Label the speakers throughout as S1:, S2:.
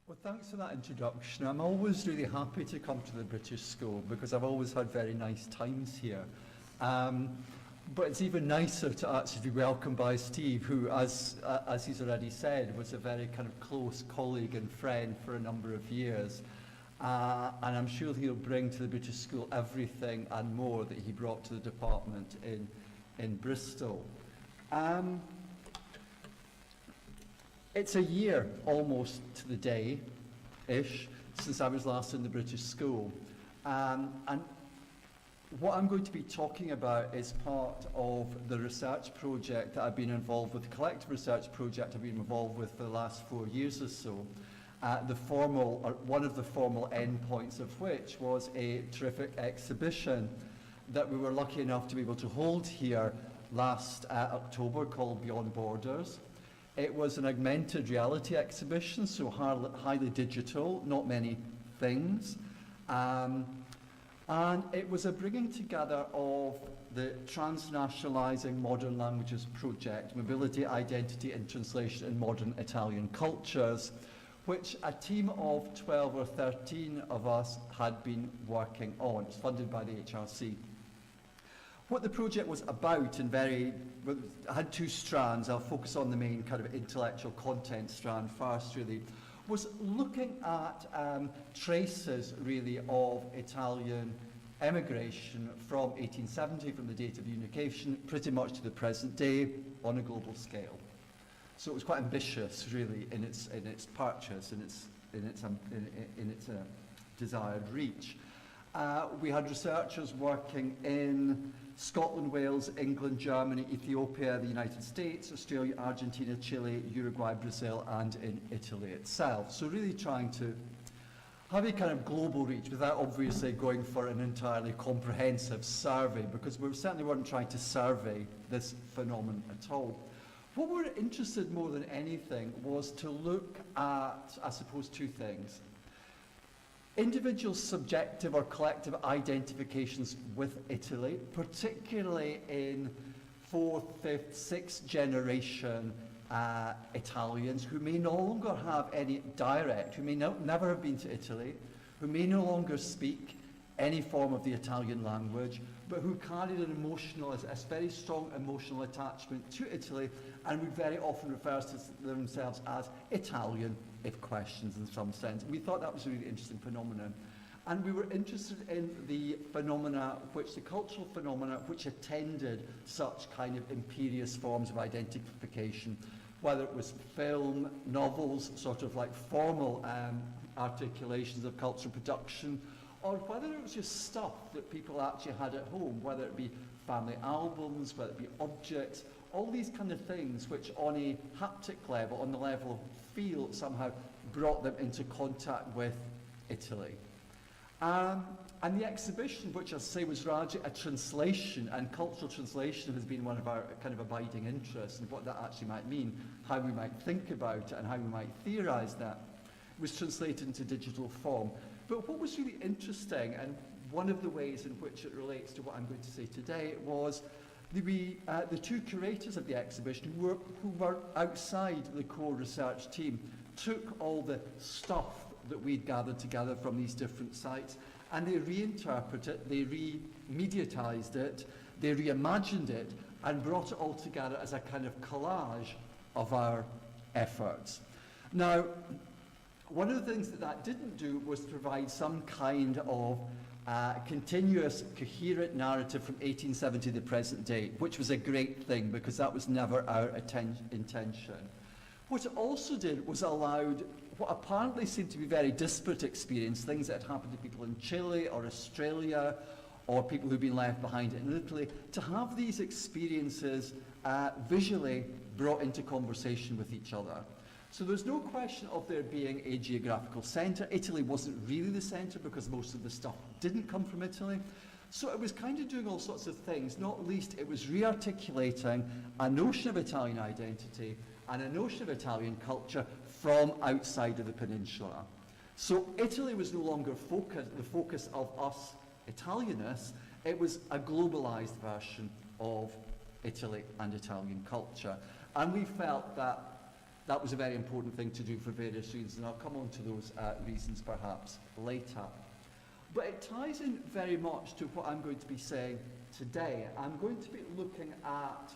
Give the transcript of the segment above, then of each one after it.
S1: Well, thanks for that introduction. I'm always really happy to come to the British School because I've always had very nice times here. But it's even nicer to actually be welcomed by Steve, who, as he's already said, was a very kind of close colleague and friend for a number of years. And I'm sure he'll bring to the British School everything and more that he brought to the department in Bristol. It's a year almost to the day-ish since I was last in the British School. And what I'm going to be talking about is part of the research project that I've been involved with, the collective research project I've been involved with for the last 4 years or so. One of the formal endpoints of which was a terrific exhibition that we were lucky enough to be able to hold here last October called Beyond Borders. It was an augmented reality exhibition, so highly digital, not many things. And it was a bringing together of the Transnationalizing Modern Languages project, Mobility, Identity and Translation in Modern Italian Cultures, which a team of 12 or 13 of us had been working on. It's funded by the HRC. What the project was about, had two strands. I'll focus on the main kind of intellectual content strand first, really, was looking at traces, really, of Italian emigration from 1870, from the date of unification, pretty much to the present day on a global scale. So it was quite ambitious, really, in its purchase, in its desired reach. We had researchers working in Scotland, Wales, England, Germany, Ethiopia, the United States, Australia, Argentina, Chile, Uruguay, Brazil, and in Italy itself. So really trying to have a kind of global reach without obviously going for an entirely comprehensive survey, because we certainly weren't trying to survey this phenomenon at all. What we were interested more than anything was to look at, I suppose, two things. Individual subjective or collective identifications with Italy, particularly in 4th, 5th, 6th generation Italians who may no longer have any direct, who may never have been to Italy, who may no longer speak any form of the Italian language, but who carried an emotional, a very strong emotional attachment to Italy, and would very often refer to themselves as Italian, if questioned in some sense. We thought that was a really interesting phenomenon. And we were interested in the phenomena, the cultural phenomena which attended such kind of imperious forms of identification, whether it was film, novels, sort of like formal articulations of cultural production, or whether it was just stuff that people actually had at home, whether it be family albums, whether it be objects, all these kind of things which on a haptic level, on the level of feel, somehow brought them into contact with Italy. And the exhibition, which I say was largely a translation, and cultural translation has been one of our kind of abiding interests, and what that actually might mean, how we might think about it and how we might theorize that, was translated into digital form. But what was really interesting, and one of the ways in which it relates to what I'm going to say today, was the two curators of the exhibition, who were outside the core research team, took all the stuff that we'd gathered together from these different sites, and they reinterpreted it, they remediatized it, they reimagined it, and brought it all together as a kind of collage of our efforts. Now, one of the things that didn't do was provide some kind of continuous, coherent narrative from 1870 to the present day, which was a great thing because that was never our intention. What it also did was allowed what apparently seemed to be very disparate experience, things that had happened to people in Chile or Australia, or people who've been left behind in Italy, to have these experiences visually brought into conversation with each other. So there's no question of there being a geographical centre. Italy wasn't really the centre because most of the stuff didn't come from Italy. So it was kind of doing all sorts of things, not least it was re-articulating a notion of Italian identity and a notion of Italian culture from outside of the peninsula. So Italy was no longer the focus of us Italianists, it was a globalised version of Italy and Italian culture. And we felt that That was a very important thing to do for various reasons, and I'll come on to those reasons perhaps later. But it ties in very much to what I'm going to be saying today. I'm going to be looking at,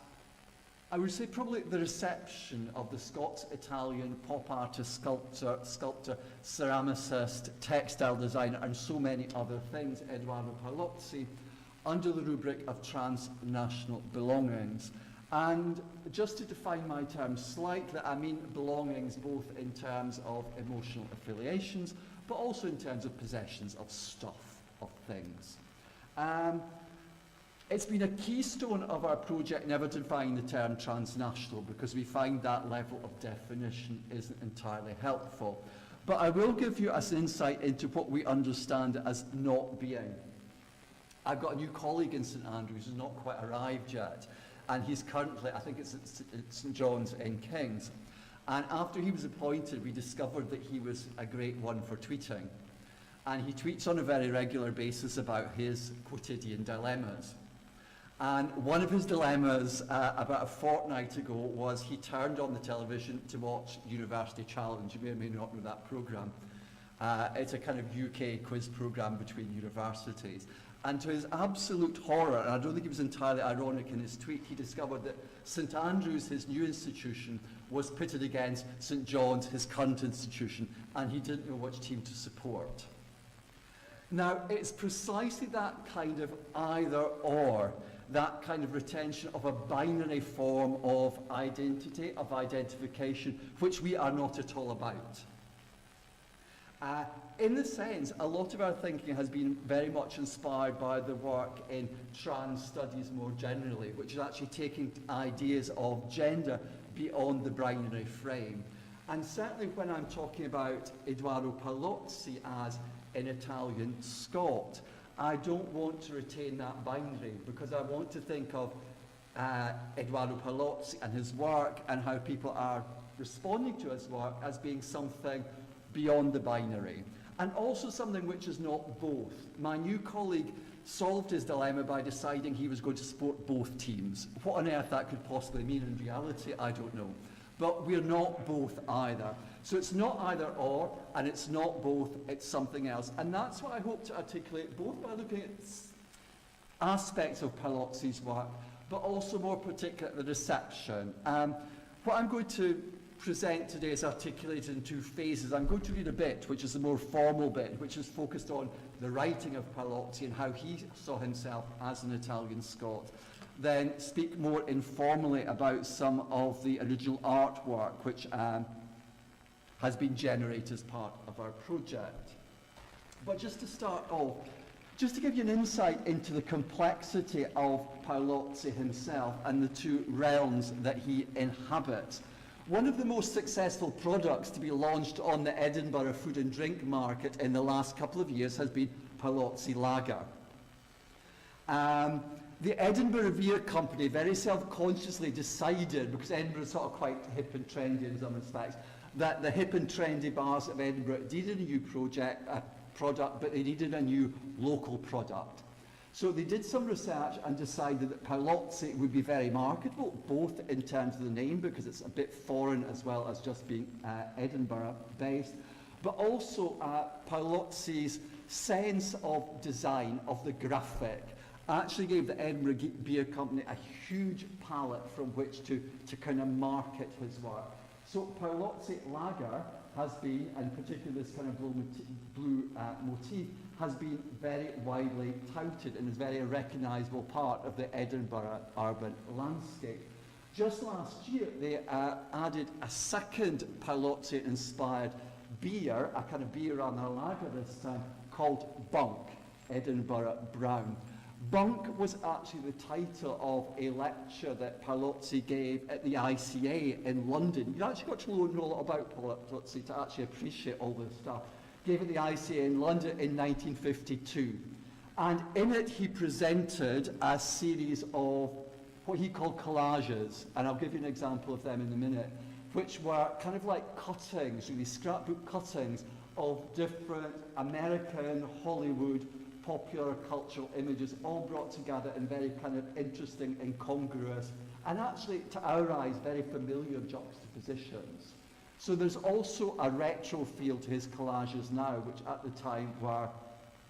S1: I would say, probably the reception of the Scots-Italian pop artist, sculptor, ceramicist, textile designer, and so many other things, Eduardo Paolozzi, under the rubric of transnational belongings. And just to define my terms slightly, I mean belongings both in terms of emotional affiliations, but also in terms of possessions of stuff, of things. It's been a keystone of our project never to define the term transnational, because we find that level of definition isn't entirely helpful. But I will give you an insight into what we understand as not being. I've got a new colleague in St Andrews who's not quite arrived yet, and he's currently, I think it's at St John's in Kings. And after he was appointed, we discovered that he was a great one for tweeting. And he tweets on a very regular basis about his quotidian dilemmas. And one of his dilemmas about a fortnight ago was he turned on the television to watch University Challenge. You may or may not know that programme. It's a kind of UK quiz programme between universities. And to his absolute horror, and I don't think he was entirely ironic in his tweet, he discovered that St Andrews, his new institution, was pitted against St John's, his current institution, and he didn't know which team to support. Now, it's precisely that kind of either-or, that kind of retention of a binary form of identity, of identification, which we are not at all about. In a sense, a lot of our thinking has been very much inspired by the work in trans studies more generally, which is actually taking ideas of gender beyond the binary frame. And certainly when I'm talking about Eduardo Paolozzi as an Italian Scot, I don't want to retain that binary, because I want to think of Eduardo Paolozzi and his work and how people are responding to his work as being something beyond the binary, and also something which is not both. My new colleague solved his dilemma by deciding he was going to support both teams. What on earth that could possibly mean in reality, I don't know. But we're not both either. So it's not either or, and it's not both, it's something else. And that's what I hope to articulate, both by looking at aspects of Paolozzi's work, but also more particularly the reception. What I'm going to present today is articulated in two phases. I'm going to read a bit, which is the more formal bit, which is focused on the writing of Paolozzi and how he saw himself as an Italian Scot. Then speak more informally about some of the original artwork which has been generated as part of our project. But just to start off, just to give you an insight into the complexity of Paolozzi himself and the two realms that he inhabits. One of the most successful products to be launched on the Edinburgh food and drink market in the last couple of years has been Paolozzi Lager. The Edinburgh Beer Company very self-consciously decided, because Edinburgh is sort of quite hip and trendy in some respects, that the hip and trendy bars of Edinburgh needed a new product, but they needed a new local product. So they did some research and decided that Paolozzi would be very marketable, both in terms of the name, because it's a bit foreign as well as just being Edinburgh-based, but also Paolozzi's sense of design, of the graphic, actually gave the Edinburgh Beer Company a huge palette from which to kind of market his work. So Paolozzi Lager has been, and particularly this kind of blue motif, has been very widely touted and is a very recognisable part of the Edinburgh urban landscape. Just last year, they added a second Paolozzi-inspired beer, a kind of beer on a lager this time, called Bunk, Edinburgh Brown. Bunk was actually the title of a lecture that Paolozzi gave at the ICA in London. You actually got to know a lot about Paolozzi to actually appreciate all this stuff. Gave at the ICA in London in 1952. And in it he presented a series of what he called collages, and I'll give you an example of them in a minute, which were kind of like cuttings, really scrapbook cuttings of different American, Hollywood, popular cultural images, all brought together in very kind of interesting, incongruous, and actually, to our eyes, very familiar juxtapositions. So there's also a retro feel to his collages now, which at the time were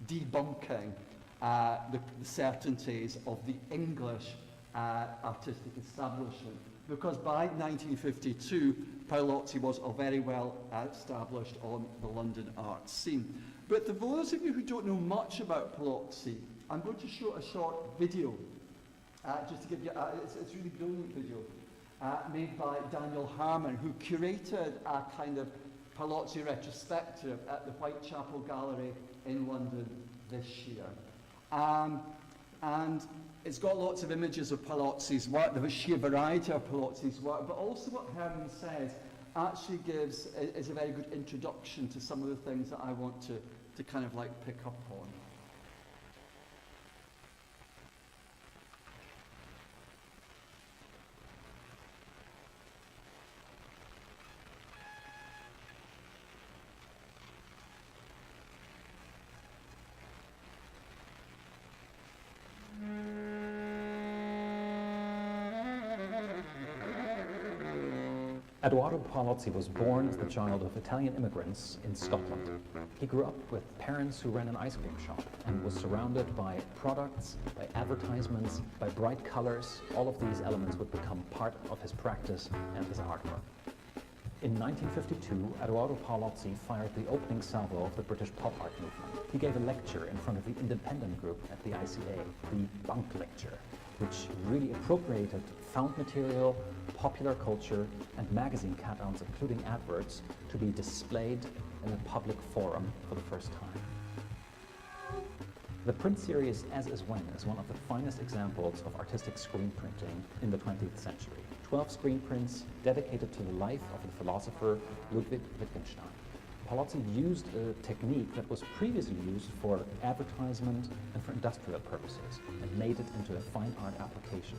S1: debunking the certainties of the English artistic establishment. Because by 1952, Paolozzi was very well established on the London art scene. But for those of you who don't know much about Paolozzi, I'm going to show a short video, just to give you, it's a really brilliant video, made by Daniel Harmon, who curated a kind of Paolozzi retrospective at the Whitechapel Gallery in London this year. And it's got lots of images of Paolozzi's work, the sheer variety of Paolozzi's work, but also what Herman says actually is a very good introduction to some of the things that I want to kind of like pick up on.
S2: Eduardo Paolozzi was born as the child of Italian immigrants in Scotland. He grew up with parents who ran an ice cream shop and was surrounded by products, by advertisements, by bright colors. All of these elements would become part of his practice and his artwork. In 1952, Eduardo Paolozzi fired the opening salvo of the British pop art movement. He gave a lecture in front of the independent group at the ICA, the Bunk Lecture, which really appropriated found material, popular culture, and magazine cut-outs, including adverts, to be displayed in a public forum for the first time. The print series As Is When is one of the finest examples of artistic screen printing in the 20th century. 12 screen prints dedicated to the life of the philosopher Ludwig Wittgenstein. Paolozzi used a technique that was previously used for advertisement and for industrial purposes and made it into a fine art application.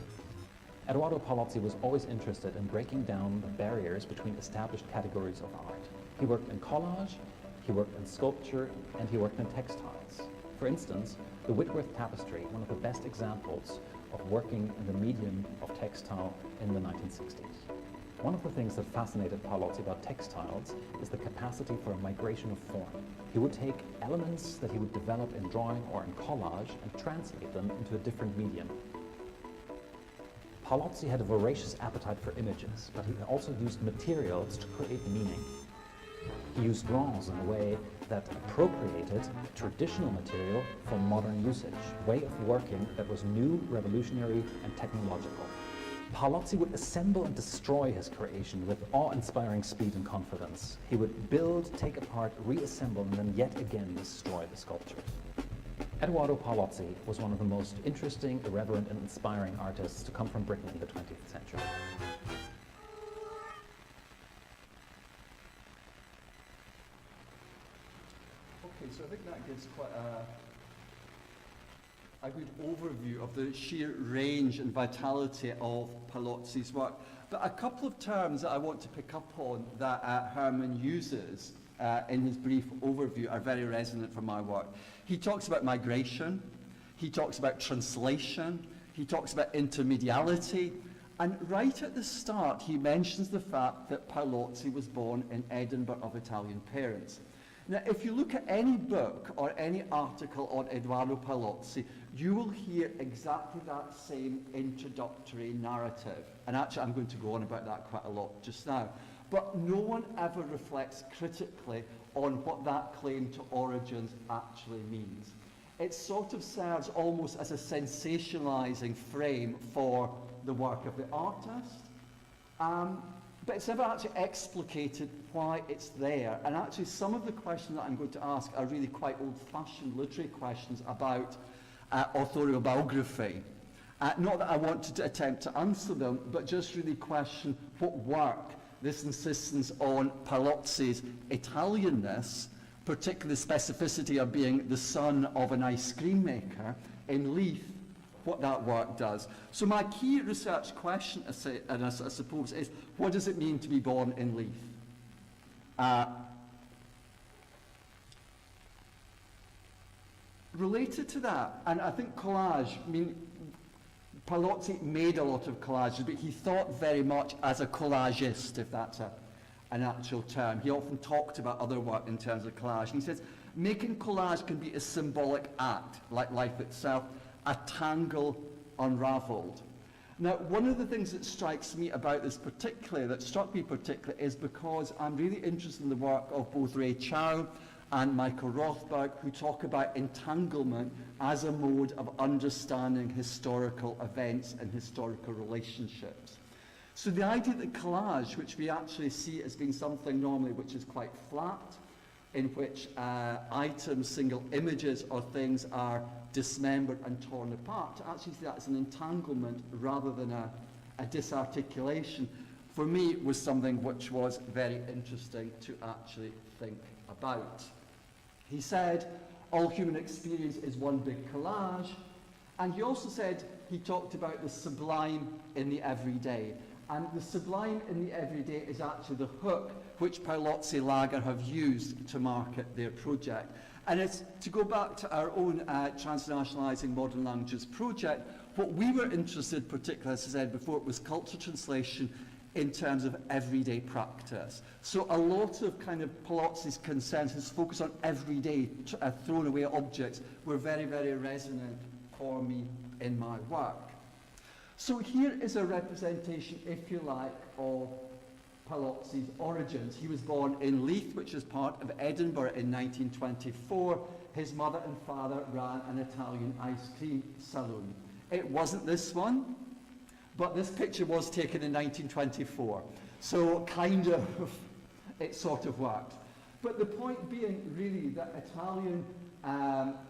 S2: Eduardo Paolozzi was always interested in breaking down the barriers between established categories of art. He worked in collage, he worked in sculpture, and he worked in textiles. For instance, the Whitworth tapestry, one of the best examples of working in the medium of textile in the 1960s. One of the things that fascinated Paolozzi about textiles is the capacity for a migration of form. He would take elements that he would develop in drawing or in collage and translate them into a different medium. Paolozzi had a voracious appetite for images, but he also used materials to create meaning. He used bronze in a way that appropriated traditional material for modern usage, a way of working that was new, revolutionary, and technological. Paolozzi would assemble and destroy his creation with awe-inspiring speed and confidence. He would build, take apart, reassemble, and then yet again destroy the sculptures. Eduardo Paolozzi was one of the most interesting, irreverent, and inspiring artists to come from Britain in the 20th century.
S1: Okay, so I think that gives quite a good overview of the sheer range and vitality of Paolozzi's work. But a couple of terms that I want to pick up on that Herman uses in his brief overview are very resonant for my work. He talks about migration, he talks about translation, he talks about intermediality, and right at the start he mentions the fact that Paolozzi was born in Edinburgh of Italian parents. Now, if you look at any book or any article on Eduardo Paolozzi, you will hear exactly that same introductory narrative. And actually, I'm going to go on about that quite a lot just now. But no one ever reflects critically on what that claim to origins actually means. It sort of serves almost as a sensationalizing frame for the work of the artist. But it's never actually explicated why it's there. And actually some of the questions that I'm going to ask are really quite old-fashioned literary questions about authorial biography. Not that I want to attempt to answer them, but just really question what work this insistence on Paolozzi's Italianness, particularly the specificity of being the son of an ice cream maker in Leith, what that work does. So my key research question, I suppose, is what does it mean to be born in Leith? Related to that, and I think collage, Paolozzi made a lot of collages, but he thought very much as a collagist, if that's an actual term. He often talked about other work in terms of collage. And he says, making collage can be a symbolic act, like life itself, a tangle unraveled. Now, one of the things that strikes me about this particularly, that struck me particularly, is because I'm really interested in the work of both Ray Chow and Michael Rothberg, who talk about entanglement as a mode of understanding historical events and historical relationships. So the idea that collage, which we actually see as being something normally which is quite flat, in which items, single images or things are dismembered and torn apart, to actually see that as an entanglement rather than a disarticulation, for me was something which was very interesting to actually think about. He said, all human experience is one big collage, and he also said, he talked about the sublime in the everyday. And the sublime in the everyday is actually the hook which Paolozzi Lager have used to market their project. And it's to go back to our own Transnationalizing Modern Languages project, what we were interested, particularly as I said before, was culture translation in terms of everyday practice. So a lot of kind of Paolozzi's consensus focus on everyday thrown away objects were very, very resonant for me in my work. So here is a representation, if you like, of Paolozzi's origins. He was born in Leith, which is part of Edinburgh, in 1924. His mother and father ran an Italian ice cream saloon. It wasn't this one, but this picture was taken in 1924. So kind of, it sort of worked. But the point being really that Italian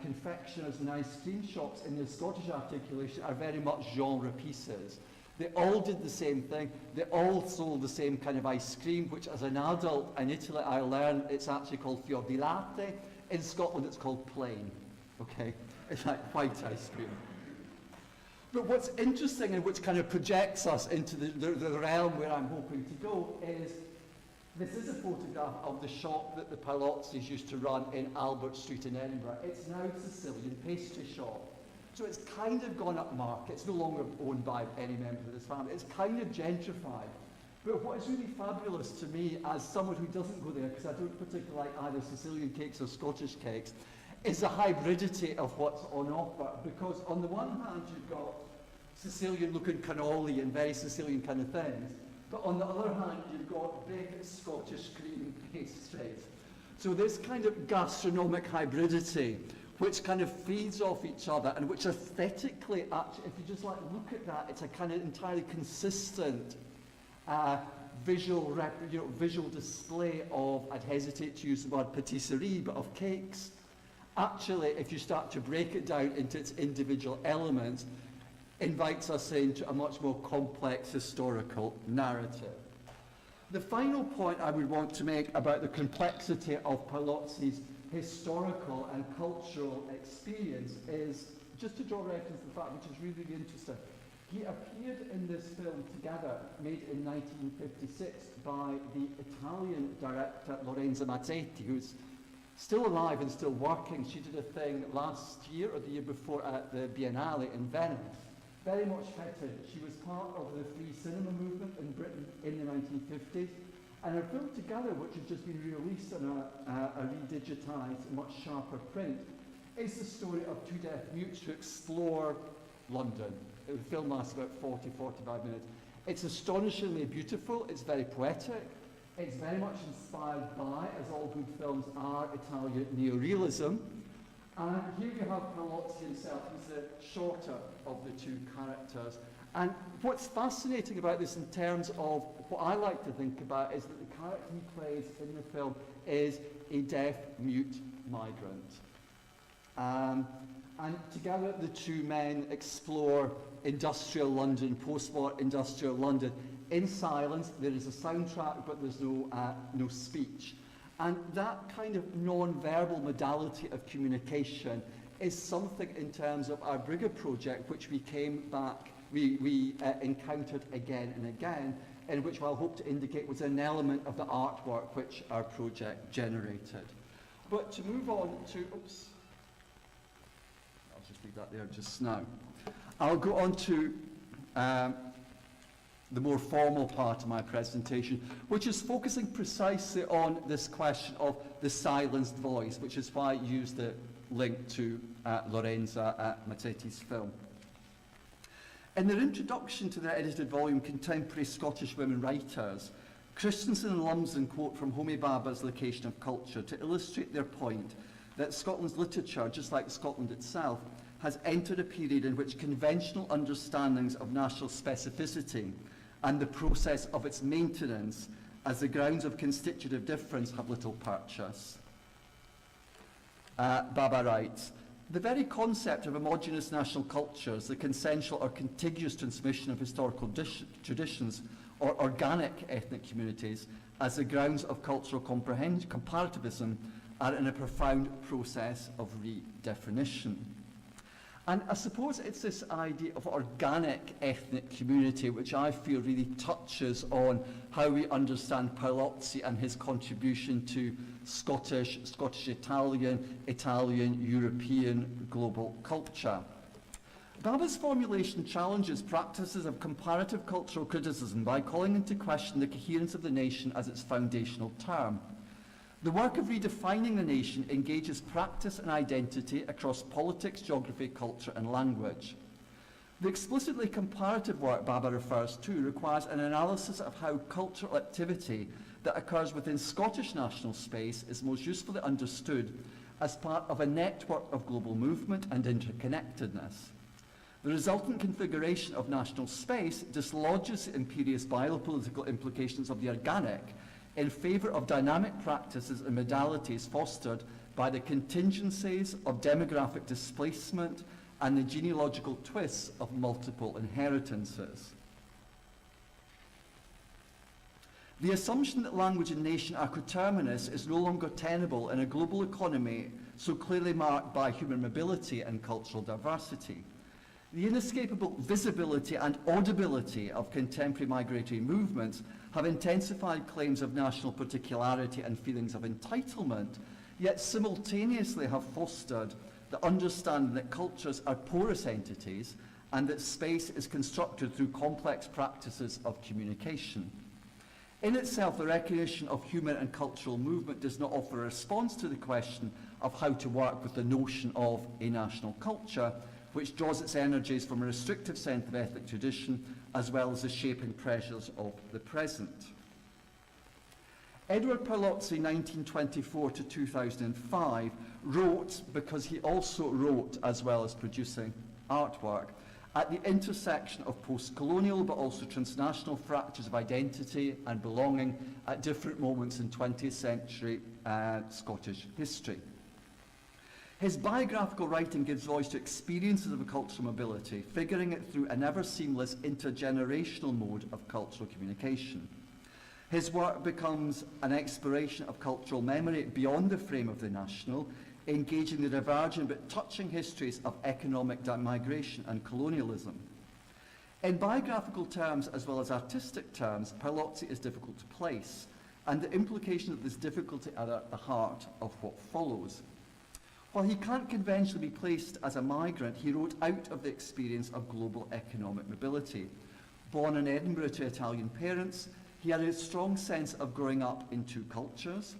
S1: confectioners and ice cream shops in the Scottish articulation are very much genre pieces. They all did the same thing. They all sold the same kind of ice cream, which as an adult in Italy I learned it's actually called fior di latte. In Scotland it's called plain. Okay? It's like white ice cream. But what's interesting and which kind of projects us into the realm where I'm hoping to go is this is a photograph of the shop that the Paolozzis used to run in Albert Street in Edinburgh. It's now a Sicilian pastry shop. So it's kind of gone up market. It's no longer owned by any member of this family. It's kind of gentrified. But what is really fabulous to me, as someone who doesn't go there, because I don't particularly like either Sicilian cakes or Scottish cakes, is the hybridity of what's on offer. Because on the one hand, you've got Sicilian-looking cannoli and very Sicilian kind of things. But on the other hand, you've got big Scottish cream pastries. So this kind of gastronomic hybridity, which kind of feeds off each other and which aesthetically, actually, if you just like look at that, it's a kind of entirely consistent visual display of, I'd hesitate to use the word patisserie, but of cakes. Actually, if you start to break it down into its individual elements, invites us into a much more complex historical narrative. The final point I would want to make about the complexity of Paolozzi's historical and cultural experience is just to draw reference to the fact, which is really, really interesting. He appeared in this film Together, made in 1956 by the Italian director Lorenzo Mazzetti, who's still alive and still working. She did a thing last year or the year before at the Biennale in Venice. Very much fitted. She was part of the free cinema movement in Britain in the 1950s. And her film Together, which has just been re-released on a re-digitised, much sharper print, is the story of two deaf mutes who explore London. The film lasts about 40-45 minutes. It's astonishingly beautiful, it's very poetic, it's very much inspired by, as all good films are, Italian neorealism. And here we have Paolozzi himself, who's the shorter of the two characters. And what's fascinating about this in terms of what I like to think about is that the character he plays in the film is a deaf-mute migrant. And together the two men explore industrial London, post-war industrial London. In silence, there is a soundtrack, but there's no speech. And that kind of non-verbal modality of communication is something in terms of our Brigger project, which we encountered again and again, and which I hope to indicate was an element of the artwork which our project generated. But to move on to, oops, I'll just leave that there just now. I'll go on to the more formal part of my presentation, which is focusing precisely on this question of the silenced voice, which is why I used the link to Lorenza Mattetti's film. In their introduction to their edited volume, Contemporary Scottish Women Writers, Christensen and Lumsden quote from Homi Bhabha's Location of Culture to illustrate their point that Scotland's literature, just like Scotland itself, has entered a period in which conventional understandings of national specificity and the process of its maintenance as the grounds of constitutive difference have little purchase. Bhabha writes, the very concept of homogeneous national cultures, the consensual or contiguous transmission of historical traditions or organic ethnic communities as the grounds of cultural comparativism are in a profound process of redefinition. And I suppose it's this idea of organic ethnic community which I feel really touches on how we understand Paolozzi and his contribution to Scottish, Scottish-Italian, Italian-European global culture. Bhabha's formulation challenges practices of comparative cultural criticism by calling into question the coherence of the nation as its foundational term. The work of redefining the nation engages practice and identity across politics, geography, culture and language. The explicitly comparative work Bhabha refers to requires an analysis of how cultural activity that occurs within Scottish national space is most usefully understood as part of a network of global movement and interconnectedness. The resultant configuration of national space dislodges the imperious biopolitical implications of the organic in favour of dynamic practices and modalities fostered by the contingencies of demographic displacement and the genealogical twists of multiple inheritances. The assumption that language and nation are coterminous is no longer tenable in a global economy so clearly marked by human mobility and cultural diversity. The inescapable visibility and audibility of contemporary migratory movements have intensified claims of national particularity and feelings of entitlement, yet simultaneously have fostered the understanding that cultures are porous entities and that space is constructed through complex practices of communication. In itself, the recognition of human and cultural movement does not offer a response to the question of how to work with the notion of a national culture, which draws its energies from a restrictive sense of ethnic tradition as well as the shaping pressures of the present. Eduardo Paolozzi, 1924 to 2005, wrote, because he also wrote as well as producing artwork, at the intersection of post-colonial but also transnational fractures of identity and belonging at different moments in 20th century Scottish history. His biographical writing gives voice to experiences of cultural mobility, figuring it through a never-seamless intergenerational mode of cultural communication. His work becomes an exploration of cultural memory beyond the frame of the national, engaging the divergent but touching histories of economic migration and colonialism. In biographical terms as well as artistic terms, Paolozzi is difficult to place, and the implications of this difficulty are at the heart of what follows. While he can't conventionally be placed as a migrant, he wrote out of the experience of global economic mobility. Born in Edinburgh to Italian parents, he had a strong sense of growing up in two cultures.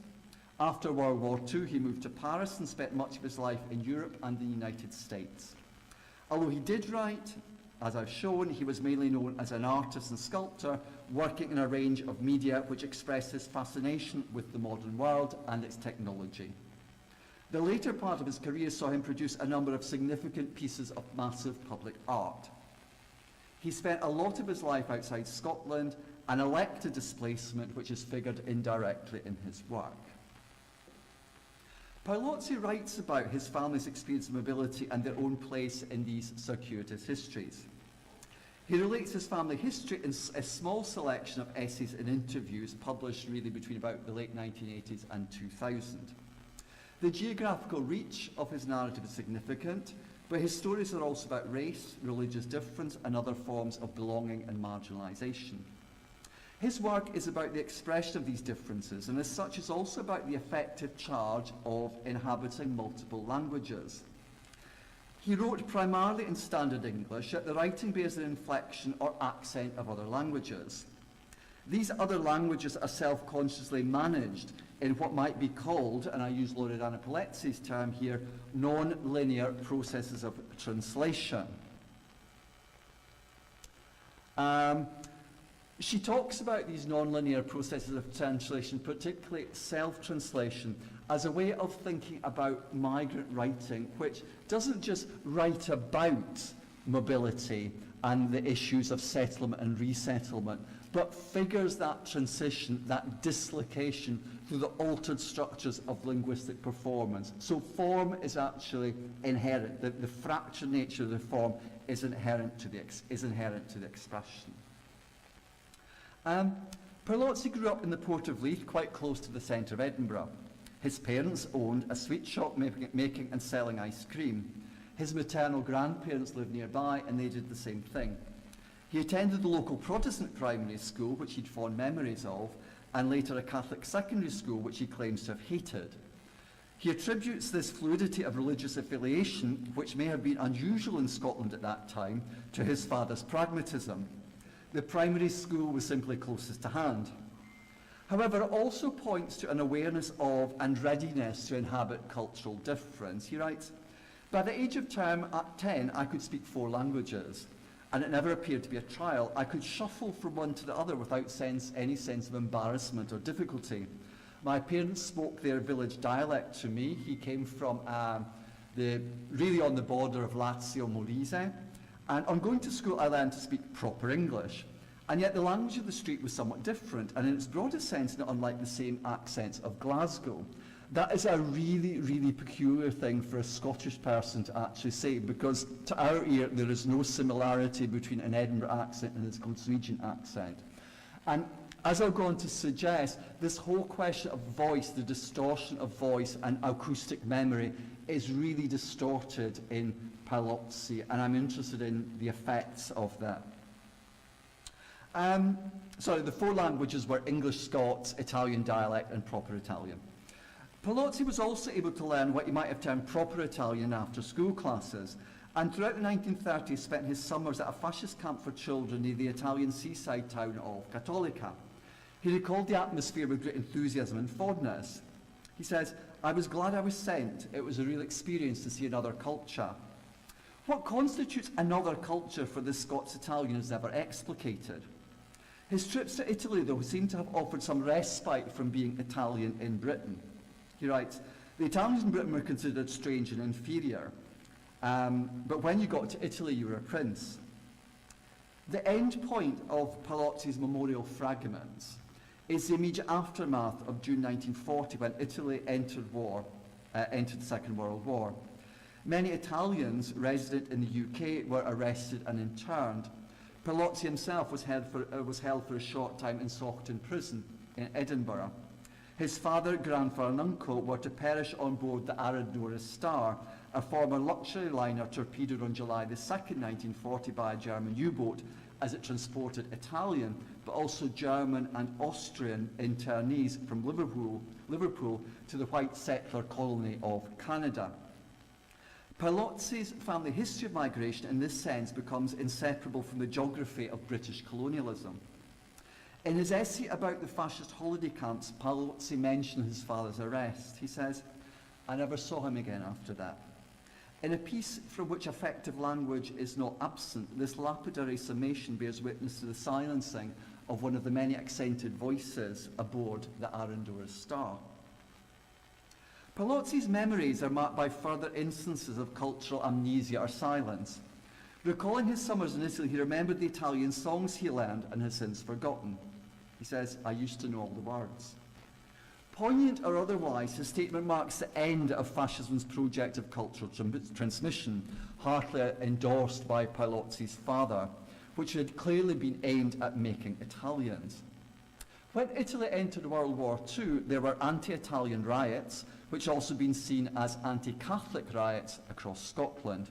S1: After World War II, he moved to Paris and spent much of his life in Europe and the United States. Although he did write, as I've shown, he was mainly known as an artist and sculptor, working in a range of media which expressed his fascination with the modern world and its technology. The later part of his career saw him produce a number of significant pieces of massive public art. He spent a lot of his life outside Scotland, an elected displacement which is figured indirectly in his work. Paolozzi writes about his family's experience of mobility and their own place in these circuitous histories. He relates his family history in a small selection of essays and interviews published really between about the late 1980s and 2000. The geographical reach of his narrative is significant, but his stories are also about race, religious difference, and other forms of belonging and marginalisation. His work is about the expression of these differences, and as such is also about the effective charge of inhabiting multiple languages. He wrote primarily in Standard English, yet the writing bears an inflection or accent of other languages. These other languages are self-consciously managed in what might be called, and I use Loredana Paolozzi's term here, non-linear processes of translation. She talks about these non-linear processes of translation, particularly self-translation, as a way of thinking about migrant writing, which doesn't just write about mobility and the issues of settlement and resettlement, but figures that transition, that dislocation, through the altered structures of linguistic performance. So form is actually inherent. The fractured nature of the form is inherent to the expression. Paolozzi grew up in the port of Leith, quite close to the centre of Edinburgh. His parents owned a sweet shop making and selling ice cream. His maternal grandparents lived nearby, and they did the same thing. He attended the local Protestant primary school, which he'd fond memories of, and later a Catholic secondary school, which he claims to have hated. He attributes this fluidity of religious affiliation, which may have been unusual in Scotland at that time, to his father's pragmatism. The primary school was simply closest to hand. However, it also points to an awareness of and readiness to inhabit cultural difference. He writes, "By the age of 10, I could speak 4 languages, and it never appeared to be a trial. I could shuffle from one to the other without any sense of embarrassment or difficulty. My parents spoke their village dialect to me." He came from really on the border of Lazio, Molise. "And on going to school, I learned to speak proper English. And yet the language of the street was somewhat different, and in its broadest sense, not unlike the same accents of Glasgow." That is a really, really peculiar thing for a Scottish person to actually say, because to our ear, there is no similarity between an Edinburgh accent and a Glaswegian accent. And as I'll go on to suggest, this whole question of voice, the distortion of voice and acoustic memory, is really distorted in Paolozzi, and I'm interested in the effects of that. The 4 languages were English, Scots, Italian dialect, and proper Italian. Paolozzi was also able to learn what you might have termed proper Italian after school classes, and throughout the 1930s spent his summers at a fascist camp for children near the Italian seaside town of Cattolica. He recalled the atmosphere with great enthusiasm and fondness. He says, "I was glad I was sent. It was a real experience to see another culture." What constitutes another culture for this Scots-Italian is never explicated. His trips to Italy, though, seem to have offered some respite from being Italian in Britain. He writes, "The Italians in Britain were considered strange and inferior, but when you got to Italy, you were a prince." The end point of Paolozzi's memorial fragments is the immediate aftermath of June 1940, when Italy entered the Second World War. Many Italians resident in the UK were arrested and interned. Paolozzi himself was held for a short time in Saughton Prison in Edinburgh. His father, grandfather and uncle were to perish on board the Arundel Star, a former luxury liner torpedoed on July the 2nd, 1940 by a German U-boat as it transported Italian, but also German and Austrian internees from Liverpool to the white settler colony of Canada. Paolozzi's family history of migration in this sense becomes inseparable from the geography of British colonialism. In his essay about the fascist holiday camps, Paolozzi mentioned his father's arrest. He says, "I never saw him again after that." In a piece from which effective language is not absent, this lapidary summation bears witness to the silencing of one of the many accented voices aboard the Arundel Star. Paolozzi's memories are marked by further instances of cultural amnesia or silence. Recalling his summers in Italy, he remembered the Italian songs he learned and has since forgotten. He says, "I used to know all the words." Poignant or otherwise, his statement marks the end of fascism's project of cultural transmission, heartily endorsed by Paolozzi's father, which had clearly been aimed at making Italians. When Italy entered World War II, there were anti-Italian riots, which also been seen as anti-Catholic riots across Scotland.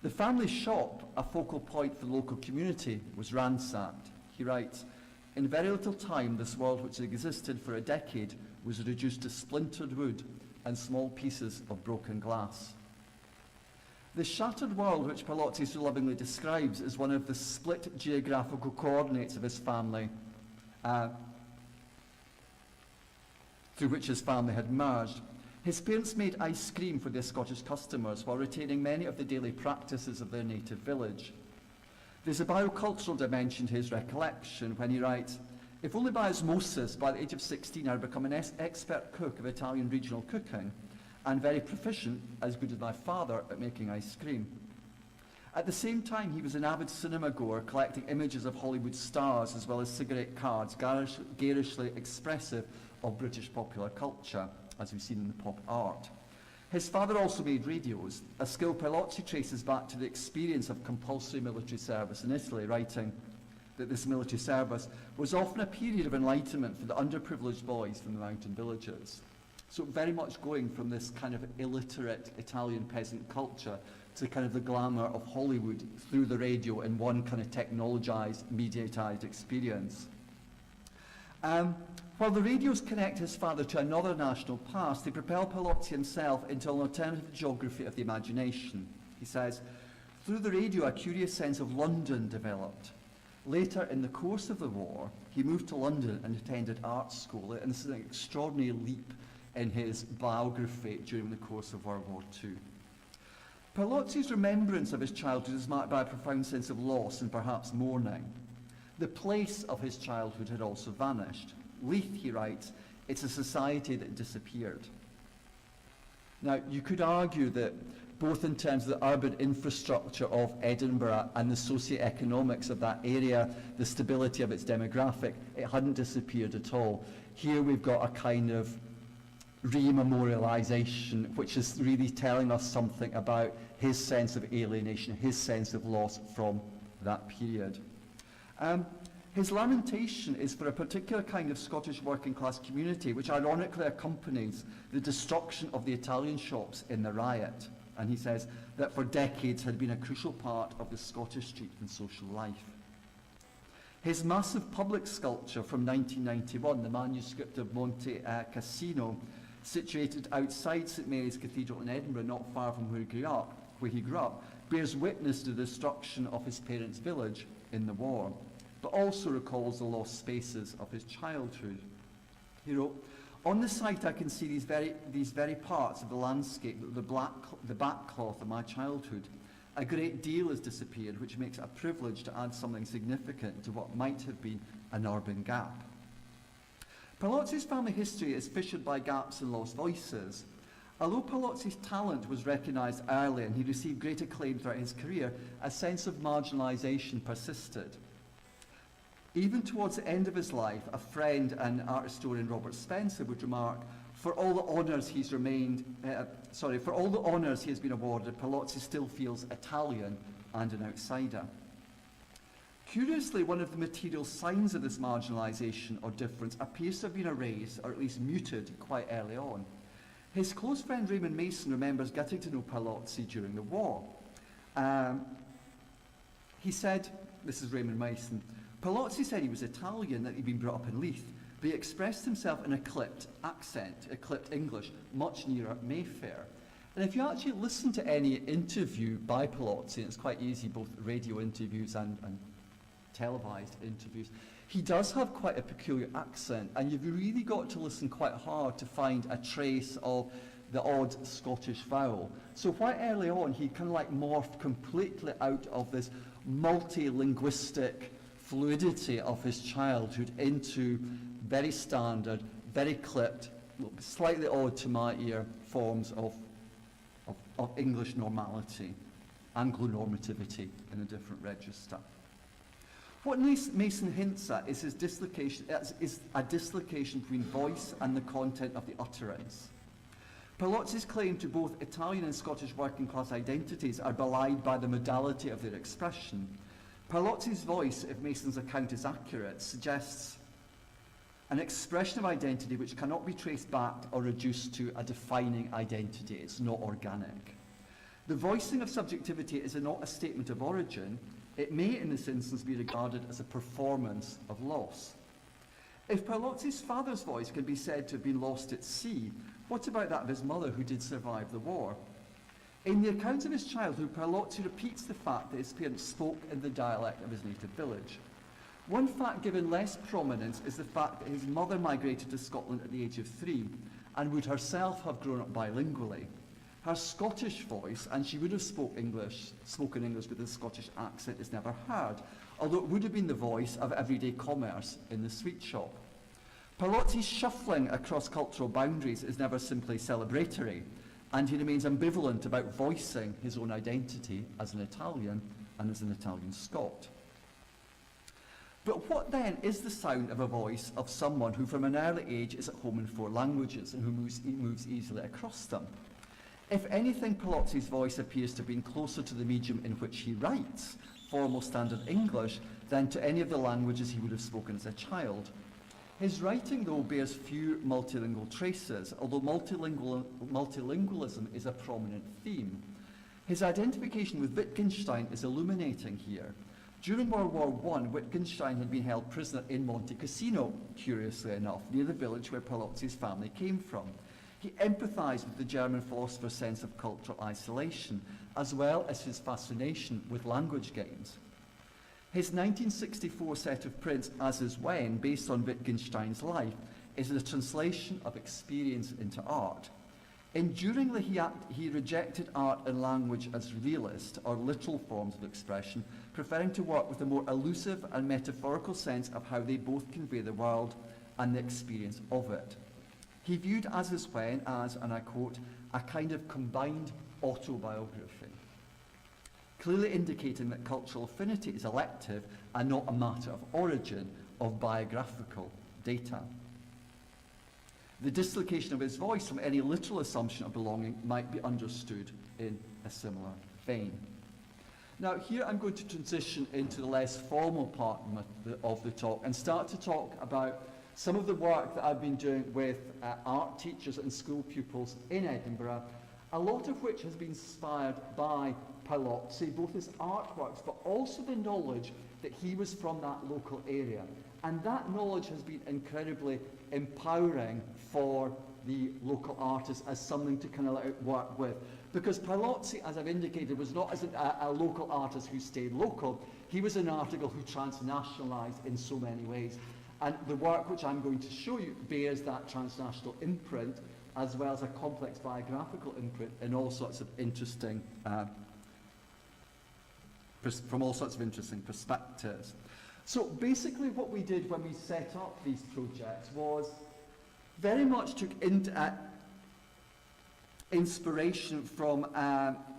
S1: The family shop, a focal point for the local community, was ransacked. He writes, "In very little time, this world which existed for a decade was reduced to splintered wood and small pieces of broken glass." The shattered world, which Paolozzi so lovingly describes, is one of the split geographical coordinates of his family, through which his family had merged. His parents made ice cream for their Scottish customers while retaining many of the daily practices of their native village. There's a biocultural dimension to his recollection when he writes, "If only by osmosis, by the age of 16, I had become an expert cook of Italian regional cooking, and very proficient, as good as my father, at making ice cream." At the same time, he was an avid cinema goer, collecting images of Hollywood stars as well as cigarette cards, garishly expressive of British popular culture, as we've seen in the pop art. His father also made radios, a skill Paolozzi traces back to the experience of compulsory military service in Italy, writing that this military service was often a period of enlightenment for the underprivileged boys from the mountain villages. So very much going from this kind of illiterate Italian peasant culture to kind of the glamour of Hollywood through the radio in one kind of technologized, mediatized experience. While the radios connect his father to another national past, they propel Paolozzi himself into an alternative geography of the imagination. He says, "Through the radio, a curious sense of London developed. Later, in the course of the war, he moved to London and attended art school, and this is an extraordinary leap in his biography during the course of World War II. Paolozzi's remembrance of his childhood is marked by a profound sense of loss and perhaps mourning. The place of his childhood had also vanished. Leith, he writes, it's a society that disappeared." Now, you could argue that both in terms of the urban infrastructure of Edinburgh and the socio-economics of that area, the stability of its demographic, it hadn't disappeared at all. Here we've got a kind of rememorialization, which is really telling us something about his sense of alienation, his sense of loss from that period. His lamentation is for a particular kind of Scottish working class community, which ironically accompanies the destruction of the Italian shops in the riot. And he says that for decades had been a crucial part of the Scottish street and social life. His massive public sculpture from 1991, the manuscript of Monte Cassino, situated outside St Mary's Cathedral in Edinburgh, not far from where he grew up, bears witness to the destruction of his parents' village in the war, but also recalls the lost spaces of his childhood. He wrote, "On the site I can see these very parts of the landscape, the backcloth of my childhood. A great deal has disappeared, which makes it a privilege to add something significant to what might have been an urban gap." Paolozzi's family history is fissured by gaps and lost voices. Although Paolozzi's talent was recognised early and he received great acclaim throughout his career, a sense of marginalisation persisted. Even towards the end of his life, a friend and art historian, Robert Spencer, would remark, for all the honours he has been awarded, Paolozzi still feels Italian and an outsider. Curiously, one of the material signs of this marginalisation or difference appears to have been erased, or at least muted, quite early on. His close friend Raymond Mason remembers getting to know Paolozzi during the war. He said, this is Raymond Mason, Paolozzi said he was Italian, that he'd been brought up in Leith, but he expressed himself in a clipped accent, a clipped English, much nearer Mayfair. And if you actually listen to any interview by Paolozzi, and it's quite easy, both radio interviews and televised interviews, he does have quite a peculiar accent, and you've really got to listen quite hard to find a trace of the odd Scottish vowel. So quite early on, he kind of like morphed completely out of this multi-linguistic fluidity of his childhood into very standard, very clipped, slightly odd to my ear forms of English normality, Anglo-normativity in a different register. What Mason hints at is his dislocation, is a dislocation between voice and the content of the utterance. Paolozzi's claim to both Italian and Scottish working class identities are belied by the modality of their expression. Paolozzi's voice, if Mason's account is accurate, suggests an expression of identity which cannot be traced back or reduced to a defining identity. It's not organic. The voicing of subjectivity is not a statement of origin. It may, in this instance, be regarded as a performance of loss. If Paolozzi's father's voice can be said to have been lost at sea, what about that of his mother, who did survive the war? In the account of his childhood, Paolozzi repeats the fact that his parents spoke in the dialect of his native village. One fact given less prominence is the fact that his mother migrated to Scotland at the age of 3 and would herself have grown up bilingually. Her Scottish voice, and she would have spoken English with a Scottish accent, is never heard, although it would have been the voice of everyday commerce in the sweet shop. Paolozzi's shuffling across cultural boundaries is never simply celebratory, and he remains ambivalent about voicing his own identity as an Italian and as an Italian Scot. But what then is the sound of a voice of someone who from an early age is at home in 4 languages and who moves easily across them? If anything, Paolozzi's voice appears to have been closer to the medium in which he writes, formal standard English, than to any of the languages he would have spoken as a child. His writing, though, bears few multilingual traces, although multilingualism is a prominent theme. His identification with Wittgenstein is illuminating here. During World War I, Wittgenstein had been held prisoner in Monte Cassino, curiously enough, near the village where Paolozzi's family came from. He empathised with the German philosopher's sense of cultural isolation, as well as his fascination with language games. His 1964 set of prints, As Is When, based on Wittgenstein's life, is a translation of experience into art. Enduringly, he rejected art and language as realist or literal forms of expression, preferring to work with a more elusive and metaphorical sense of how they both convey the world and the experience of it. He viewed As Is When as, and I quote, a kind of combined autobiography, clearly indicating that cultural affinity is elective and not a matter of origin of biographical data. The dislocation of his voice from any literal assumption of belonging might be understood in a similar vein. Now, here I'm going to transition into the less formal part of the talk and start to talk about some of the work that I've been doing with art teachers and school pupils in Edinburgh, a lot of which has been inspired by Paolozzi, both his artworks, but also the knowledge that he was from that local area. And that knowledge has been incredibly empowering for the local artists as something to kind of work with. Because Paolozzi, as I've indicated, was not as a local artist who stayed local. He was an article who transnationalized in so many ways. And the work which I'm going to show you bears that transnational imprint, as well as a complex biographical imprint in all sorts of interesting, from all sorts of interesting perspectives. So basically what we did when we set up these projects was very much took inspiration from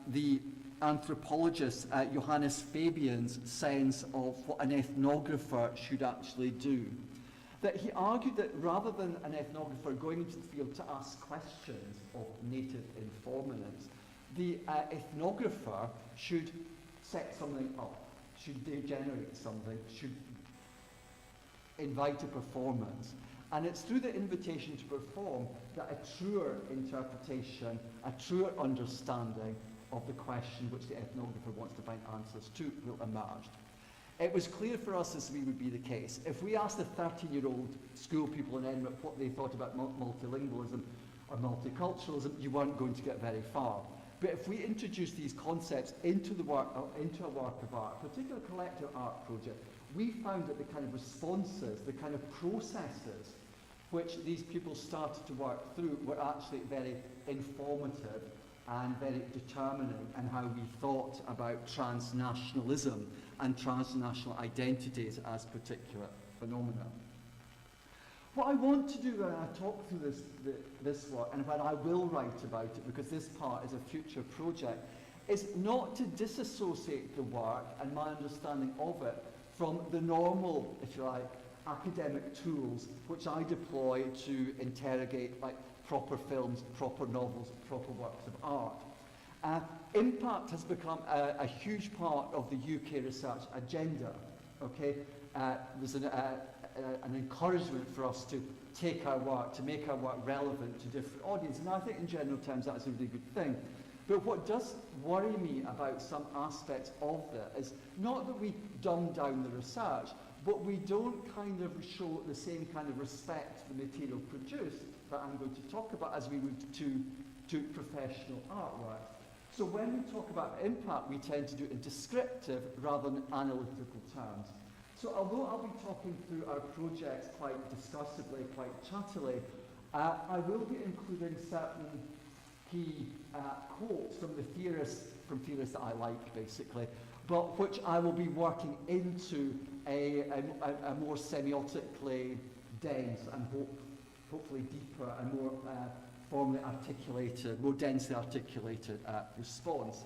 S1: the anthropologist Johannes Fabian's sense of what an ethnographer should actually do. That he argued that rather than an ethnographer going into the field to ask questions of native informants, the ethnographer should set something up, should generate something, should invite a performance. And it's through the invitation to perform that a truer interpretation, a truer understanding of the question which the ethnographer wants to find answers to will emerge. It was clear for us this would be the case. If we asked the 13-year-old school people in Edinburgh what they thought about multilingualism or multiculturalism, you weren't going to get very far. But if we introduce these concepts into a work of art, a particular collective art project, we found that the kind of responses, the kind of processes which these people started to work through were actually very informative and very determining in how we thought about transnationalism and transnational identities as particular phenomena. What I want to do when I talk through this work, and when I will write about it, because this part is a future project, is not to disassociate the work and my understanding of it from the normal, if you like, academic tools which I deploy to interrogate like proper films, proper novels, proper works of art. Impact has become a huge part of the UK research agenda. Okay, there's an encouragement for us to take our work, to make our work relevant to different audiences, and I think in general terms that's a really good thing. But what does worry me about some aspects of that is not that we dumb down the research, but we don't kind of show the same kind of respect for the material produced that I'm going to talk about as we would to professional artwork. So when we talk about impact, we tend to do it in descriptive rather than analytical terms. So although I'll be talking through our projects quite discursively, quite chattily, I will be including certain key quotes from theorists that I like, basically, but which I will be working into a more semiotically dense and hopefully deeper and more formally articulated, more densely articulated response.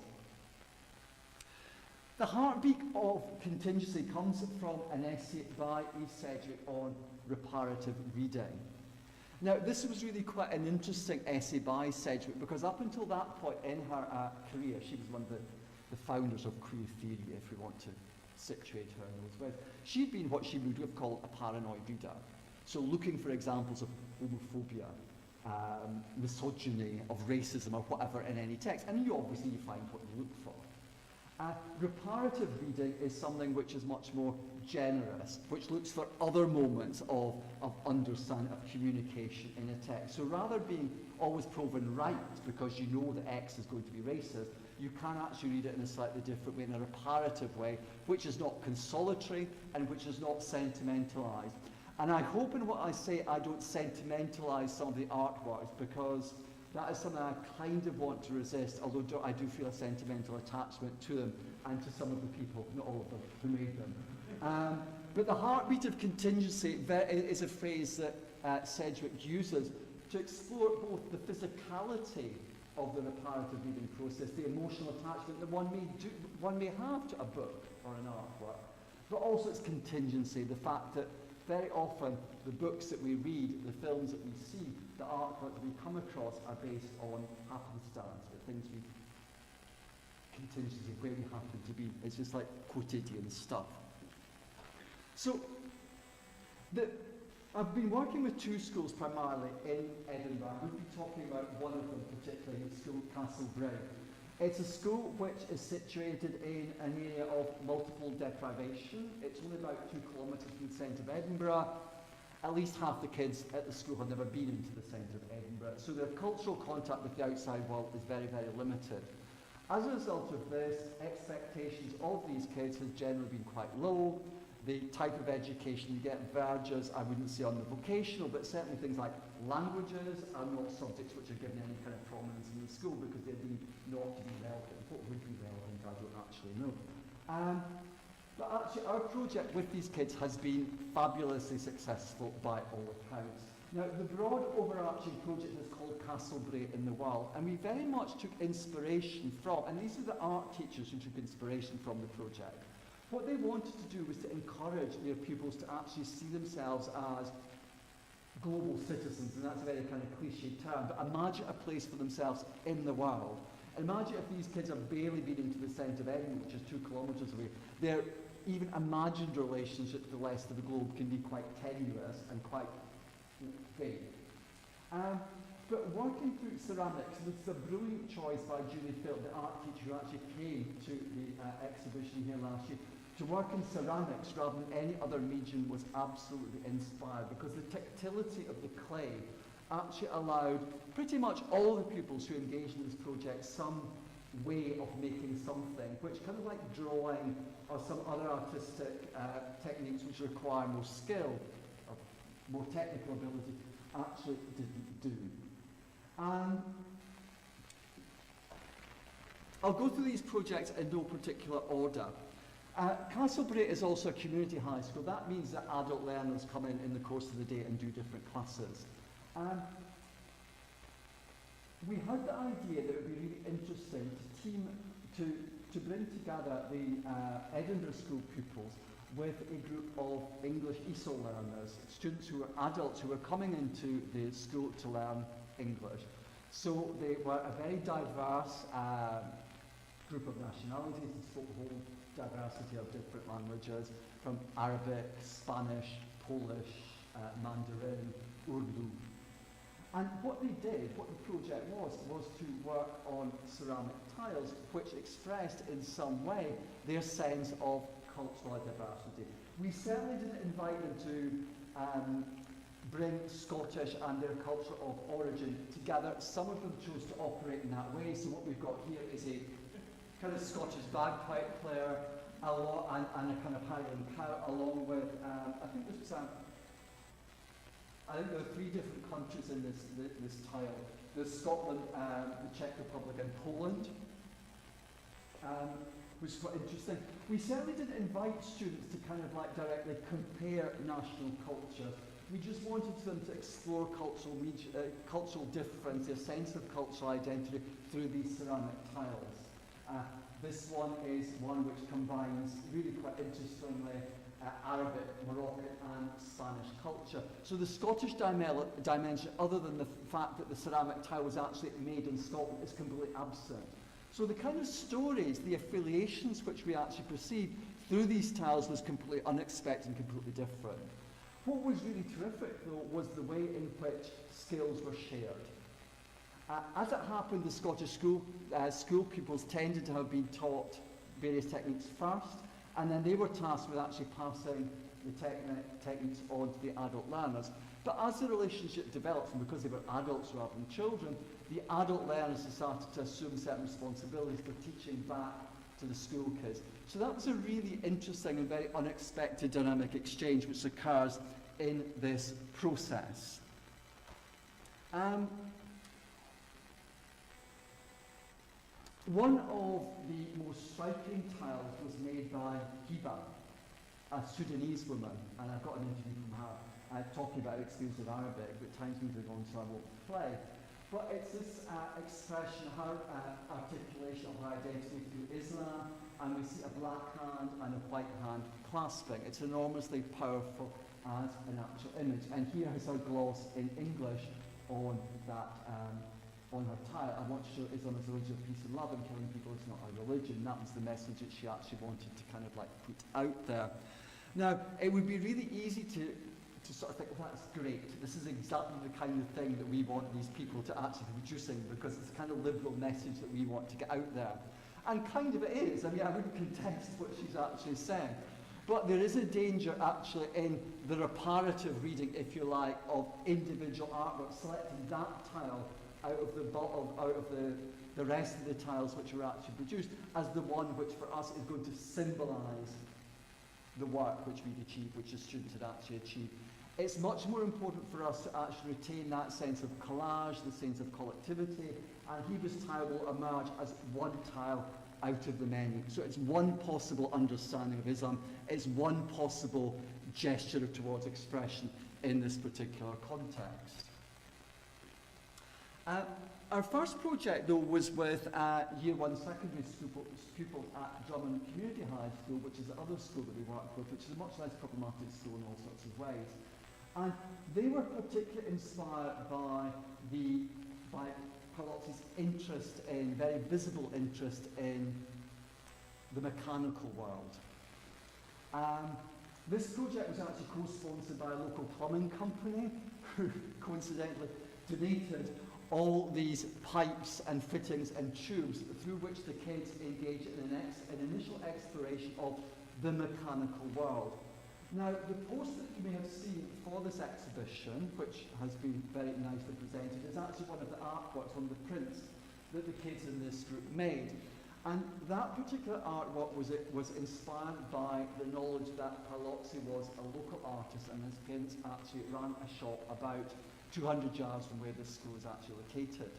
S1: The heartbeat of contingency comes from an essay by Eve Sedgwick on reparative reading. Now, this was really quite an interesting essay by Sedgwick because up until that point in her career, she was one of the founders of queer theory, if we want to situate her in those ways. She'd been what she would have called a paranoid reader. So looking for examples of homophobia, misogyny, of racism or whatever in any text. And obviously you find what you look for. Reparative reading is something which is much more generous, which looks for other moments of understanding, of communication in a text. So rather being always proven right because you know that X is going to be racist, you can actually read it in a slightly different way, in a reparative way, which is not consolatory and which is not sentimentalized. And I hope in what I say I don't sentimentalize some of the artworks because that is something I kind of want to resist, although I do feel a sentimental attachment to them and to some of the people, not all of them, who made them. But the heartbeat of contingency is a phrase that Sedgwick uses to explore both the physicality of the reparative reading process, the emotional attachment that one may have to a book or an artwork, but also its contingency, the fact that very often the books that we read, the films that we see, the artwork that we come across are based on happenstance, the things we contingency where we happen to be. It's just like quotidian stuff. So I've been working with two schools primarily in Edinburgh. We'll be talking about one of them particularly, the school Castlebrae. It's a school which is situated in an area of multiple deprivation. It's only about 2 kilometres from the centre of Edinburgh. At least half the kids at the school have never been into the centre of Edinburgh. So their cultural contact with the outside world is very, very limited. As a result of this, expectations of these kids has generally been quite low. The type of education you get verges, I wouldn't say on the vocational, but certainly things like languages are not subjects which are given any kind of prominence in the school because they're deemed not to be relevant. What would be relevant, I don't actually know. But actually, our project with these kids has been fabulously successful by all accounts. Now, the broad overarching project is called Castlebrae in the World, and we very much took inspiration from, and these are the art teachers who took inspiration from the project. What they wanted to do was to encourage their pupils to actually see themselves as global citizens, and that's a very kind of cliche term, but imagine a place for themselves in the world. Imagine if these kids have barely been into the centre of Edinburgh, which is 2 kilometres away. Their even imagined relationship to the rest of the globe can be quite tenuous and quite vague. But working through ceramics, this is a brilliant choice by Julie Philp, the art teacher who actually came to the exhibition here last year. To work in ceramics rather than any other medium was absolutely inspired because the tactility of the clay actually allowed pretty much all the pupils who engaged in this project some way of making something, which kind of like drawing or some other artistic techniques which require more skill or more technical ability actually didn't do. I'll go through these projects in no particular order. Castlebrae is also a community high school. That means that adult learners come in the course of the day and do different classes. We had the idea that it would be really interesting to bring together the Edinburgh School pupils with a group of English ESOL learners, students who were adults who were coming into the school to learn English. So they were a very diverse group of nationalities and spoke a whole diversity of different languages, from Arabic, Spanish, Polish, Mandarin, Urdu. And what they did, what the project was to work on ceramic tiles which expressed in some way their sense of cultural diversity. We certainly didn't invite them to bring Scottish and their culture of origin together. Some of them chose to operate in that way. So what we've got here is a kind of Scottish bagpipe player and a kind of Highland cow, along with, I think there are 3 different countries in this tile. There's Scotland, the Czech Republic and Poland, which is quite interesting. We certainly didn't invite students to kind of like directly compare national culture. We just wanted them to explore cultural difference, their sense of cultural identity through these ceramic tiles. This one is one which combines, really quite interestingly, Arabic, Moroccan and Spanish culture. So the Scottish dimension, other than the fact that the ceramic tile was actually made in Scotland, is completely absent. So the kind of stories, the affiliations which we actually perceived through these tiles was completely unexpected and completely different. What was really terrific, though, was the way in which skills were shared. As it happened, the Scottish school pupils tended to have been taught various techniques first, and then they were tasked with actually passing the techniques on to the adult learners. But as the relationship developed, and because they were adults rather than children, the adult learners started to assume certain responsibilities for teaching back to the school kids. So that was a really interesting and very unexpected dynamic exchange which occurs in this process. One of the most striking tiles was made by Hiba, a Sudanese woman, and I've got an interview from her talking about her experience of Arabic, but time's moving on, so I won't play. But it's this expression, her articulation of her identity through Islam, and we see a black hand and a white hand clasping. It's enormously powerful as an actual image. And here is her gloss in English on that, on her tile. I want to show Islam as a religion of peace and love, and killing people is not a religion. That was the message that she actually wanted to kind of like put out there. Now, it would be really easy to sort of think, well, that's great. This is exactly the kind of thing that we want these people to actually be producing, because it's the kind of liberal message that we want to get out there. And kind of it is. I mean, I wouldn't contest what she's actually saying. But there is a danger actually in the reparative reading, if you like, of individual artwork, selecting that tile out of the rest of the tiles which were actually produced as the one which for us is going to symbolise the work which we'd achieved, which the students had actually achieved. It's much more important for us to actually retain that sense of collage, the sense of collectivity, and Hiba's tile will emerge as one tile out of the many. So it's one possible understanding of Islam, it's one possible gesture towards expression in this particular context. Our first project, though, was with Year 1 secondary pupils at Drummond Community High School, which is the other school that we work with, which is a much less problematic school in all sorts of ways. And they were particularly inspired by Paolozzi's interest in, very visible interest in the mechanical world. This project was actually co-sponsored by a local plumbing company who coincidentally donated all these pipes and fittings and tubes through which the kids engage in an initial exploration of the mechanical world. Now, the poster that you may have seen for this exhibition, which has been very nicely presented, is actually one of the artworks, one of the prints that the kids in this group made. And that particular artwork was inspired by the knowledge that Paolozzi was a local artist, and his parents actually ran a shop about 200 yards from where this school is actually located.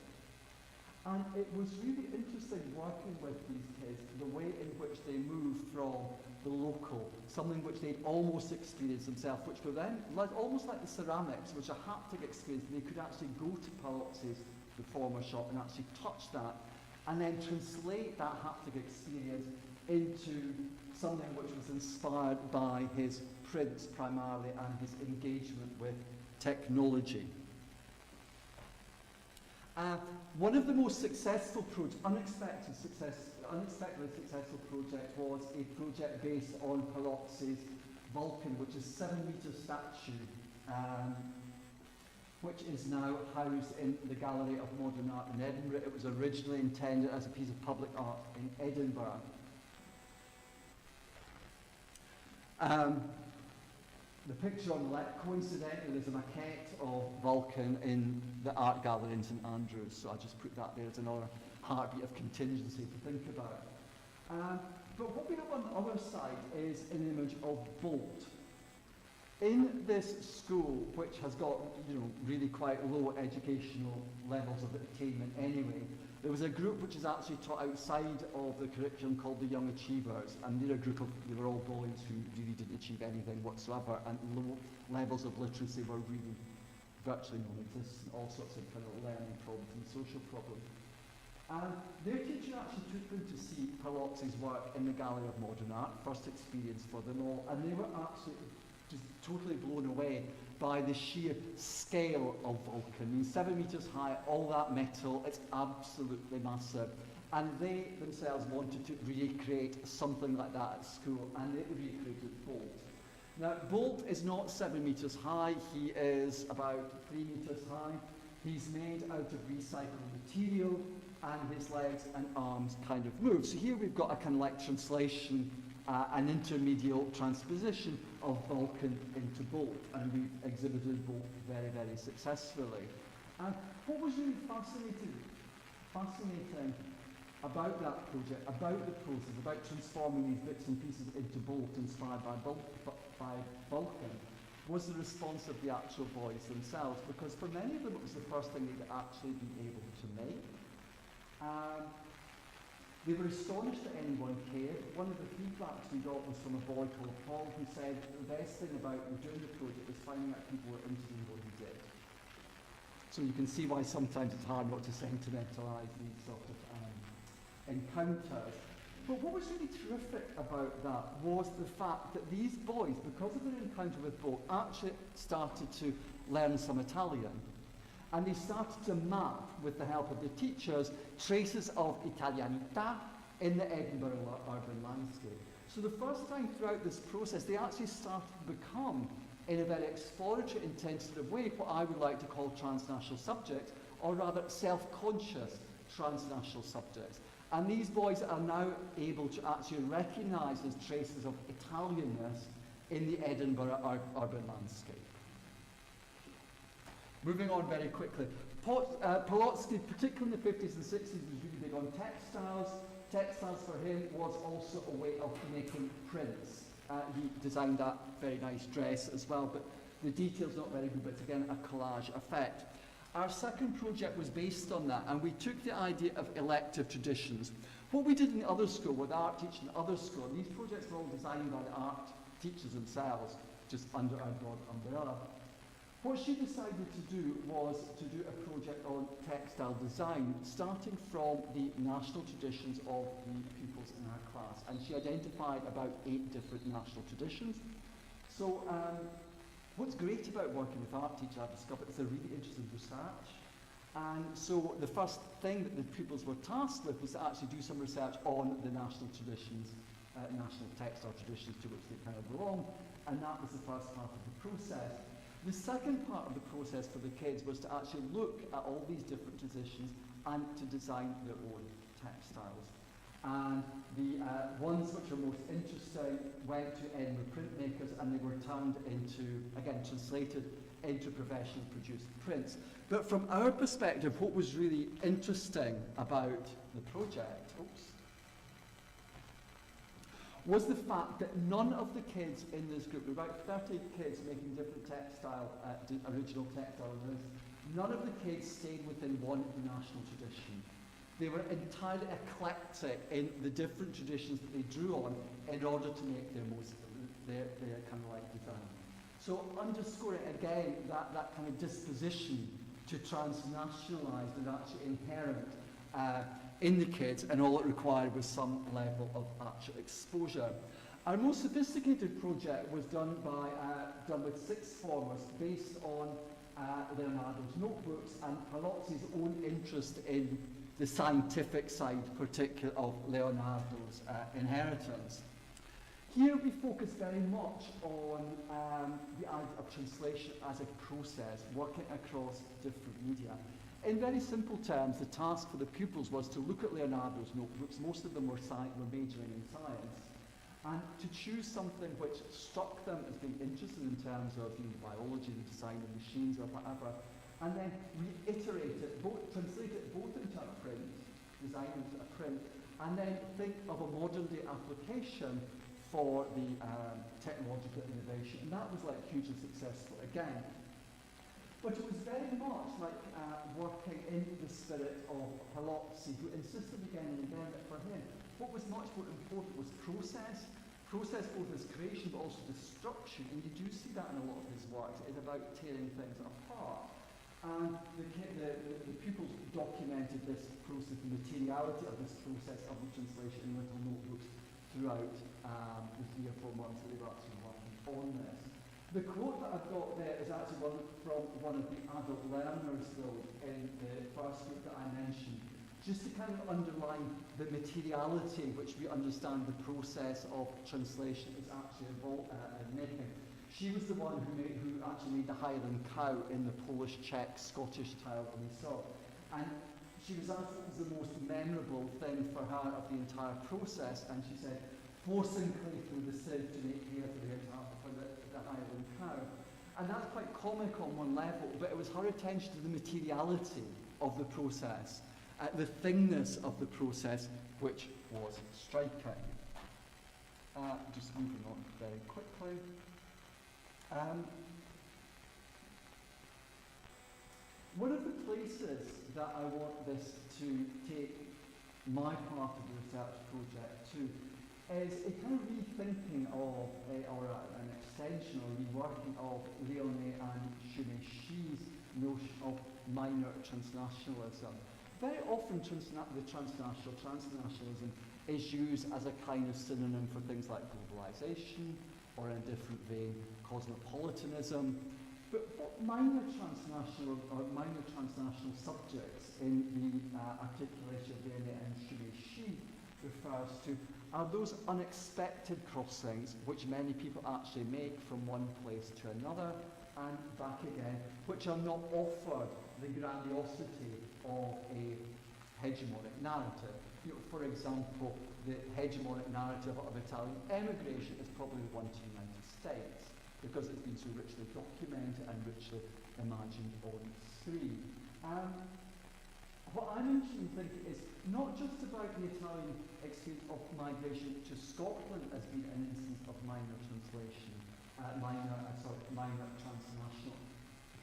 S1: And it was really interesting working with these kids, the way in which they moved from the local, something which they'd almost experienced themselves, which were then almost like the ceramics, which a haptic experience. They could actually go to Paolozzi's, the former shop, and actually touch that, and then translate that haptic experience into something which was inspired by his prints primarily and his engagement with technology. One of the most successful unexpectedly successful project was a project based on Paolozzi's Vulcan, which is a 7-metre statue, which is now housed in the Gallery of Modern Art in Edinburgh. It was originally intended as a piece of public art in Edinburgh. The picture on the left, coincidentally, there's a maquette of Vulcan in the art gallery in St Andrews, so I just put that there as another heartbeat of contingency to think about. But what we have on the other side is an image of Bolt. In this school, which has got really quite low educational levels of attainment anyway, there was a group which is actually taught outside of the curriculum called the Young Achievers, and they were all boys who really didn't achieve anything whatsoever, and low levels of literacy were really virtually non-existent, all sorts of kind of learning problems and social problems. And their teacher actually took them to see Paolozzi's work in the Gallery of Modern Art, first experience for them all, and they were absolutely just totally blown away by the sheer scale of Vulcan. I mean, 7 meters high, all that metal, it's absolutely massive. And they themselves wanted to recreate something like that at school, and they recreated Bolt. Now, Bolt is not 7 meters high, he is about 3 meters high. He's made out of recycled material, and his legs and arms kind of move. So here we've got a kind of like translation, an intermediate transposition of Vulcan into Bolt, and we've exhibited Bolt very, very successfully. And what was really fascinating about that project, about the process, about transforming these bits and pieces into Bolt inspired by Vulcan, was the response of the actual boys themselves, because for many of them it was the first thing they'd actually been able to make. They were astonished that anyone cared. One of the feedbacks we got was from a boy called Paul, who said the best thing about doing the project was finding out people were interested in what he did. So you can see why sometimes it's hard not to sentimentalise these sort of encounters. But what was really terrific about that was the fact that these boys, because of their encounter with Bolt, actually started to learn some Italian. And they started to map, with the help of the teachers, traces of Italianità in the Edinburgh urban landscape. So the first time throughout this process, they actually started to become, in a very exploratory, intensive way, what I would like to call transnational subjects, or rather self-conscious transnational subjects. And these boys are now able to actually recognise as traces of Italianness in the Edinburgh urban landscape. Moving on very quickly, Paolozzi, particularly in the 50s and 60s, was really big on textiles. Textiles for him was also a way of making prints. He designed that very nice dress as well, but the detail's not very good, but it's again a collage effect. Our second project was based on that, and we took the idea of elective traditions. What we did in the other school, with art teaching in the other school, these projects were all designed by the art teachers themselves, just under our broad umbrella. What she decided to do was to do a project on textile design, starting from the national traditions of the pupils in our class. And she identified about 8 different national traditions. So what's great about working with art teachers, I've discovered, is they're really interested in research. And so the first thing that the pupils were tasked with was to actually do some research on the national traditions, national textile traditions to which they kind of belong. And that was the first part of the process. The second part of the process for the kids was to actually look at all these different traditions and to design their own textiles. And the ones which are most interesting went to Edinburgh printmakers, and they were turned into, again, translated into professionally produced prints. But from our perspective, what was really interesting about the project, was the fact that none of the kids in this group, there were about 30 kids making different textile, original textile, none of the kids stayed within one national tradition. They were entirely eclectic in the different traditions that they drew on in order to make their kind of like design. So underscoring again that kind of disposition to transnationalise was actually inherent in the kids, and all it required was some level of actual exposure. Our most sophisticated project was done with 6 formers based on Leonardo's notebooks and Paolozzi's own interest in the scientific side, particularly of Leonardo's inheritance. Here we focus very much on the idea of translation as a process, working across different media. In very simple terms, the task for the pupils was to look at Leonardo's notebooks. Most of them were majoring in science, and to choose something which struck them as being interested in terms of biology, the design of machines or whatever, and then reiterate it, translate it both into a print, design into a print, and then think of a modern day application for the technological innovation. And that was like hugely successful again. But it was very much like working in the spirit of Paolozzi, who insisted again and again that for him, what was much more important was process both as creation but also destruction, and you do see that in a lot of his works. It's about tearing things apart. And the pupils documented this process, the materiality of this process of the translation in little notebooks throughout the 3 or 4 months that they were actually working on this. The quote that I've got there is actually from one of the adult learners, though, in the first group that I mentioned, just to kind of underline the materiality which we understand the process of translation is actually making. She was the one who actually made the Highland cow in the Polish, Czech, Scottish style that we saw. And she was asked what was the most memorable thing for her of the entire process, and she said, forcing clay through the sieve to make hair for the Highland cow. And that's quite comic on one level, but it was her attention to the materiality of the process, the thingness of the process, which was striking. Just moving on very quickly. One of the places that I want this to take my part of the research project to is a kind of rethinking of, or an extension or reworking of Leonie and Shumei-Shi's notion of minor transnationalism. Very often transnationalism is used as a kind of synonym for things like globalization, or in a different vein, cosmopolitanism. But what minor transnational subjects in the articulation of Leonie and Shumei-Shi refers to are those unexpected crossings which many people actually make from one place to another and back again, which are not offered the grandiosity of a hegemonic narrative. For example, the hegemonic narrative of Italian emigration is probably the one to the United States, because it's been so richly documented and richly imagined on screen. What I'm interested in thinking is not just about the Italian experience of migration to Scotland as being an instance of minor translation, minor transnational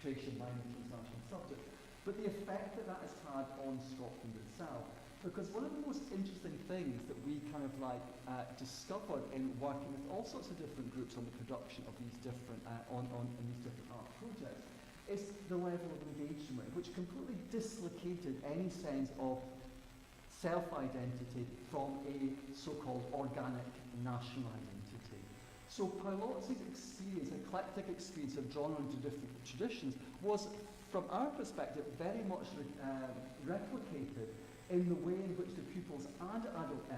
S1: creation, minor transnational subject, but the effect that has had on Scotland itself. Because one of the most interesting things that we kind of discovered in working with all sorts of different groups on the production of these different in these different art projects is the level of engagement, which completely dislocated any sense of self-identity from a so-called organic national identity. So Paolozzi's experience, eclectic experience of drawing into different traditions, was, from our perspective, very much replicated in the way in which the pupils and adult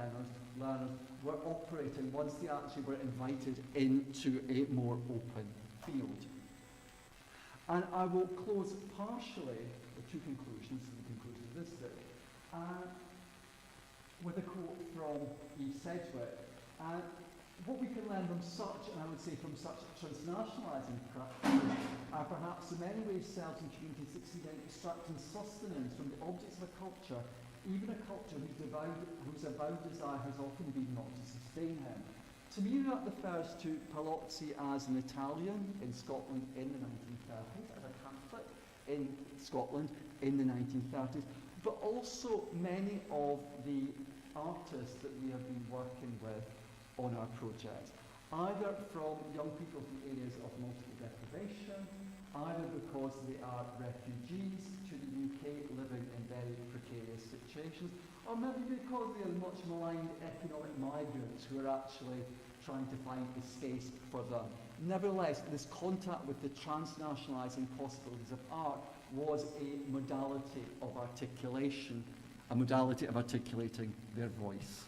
S1: learners were operating once they actually were invited into a more open field. And I will close partially with two conclusions, the conclusion of this bit, with a quote from Eve Sedgwick. What we can learn from such, and I would say from such transnationalising practices, are perhaps in many ways selves and communities succeed in extracting sustenance from the objects of a culture, even a culture whose avowed desire has often been not to sustain him. To me, that refers to Paolozzi as an Italian in Scotland in the 1930s, as a Catholic in Scotland in the 1930s, but also many of the artists that we have been working with on our project, either from young people from areas of multiple deprivation, either because they are refugees to the UK living in very precarious situations, or maybe because they are much maligned economic migrants who are actually trying to find a space for them. Nevertheless, this contact with the transnationalising possibilities of art was a modality of articulation, a modality of articulating their voice.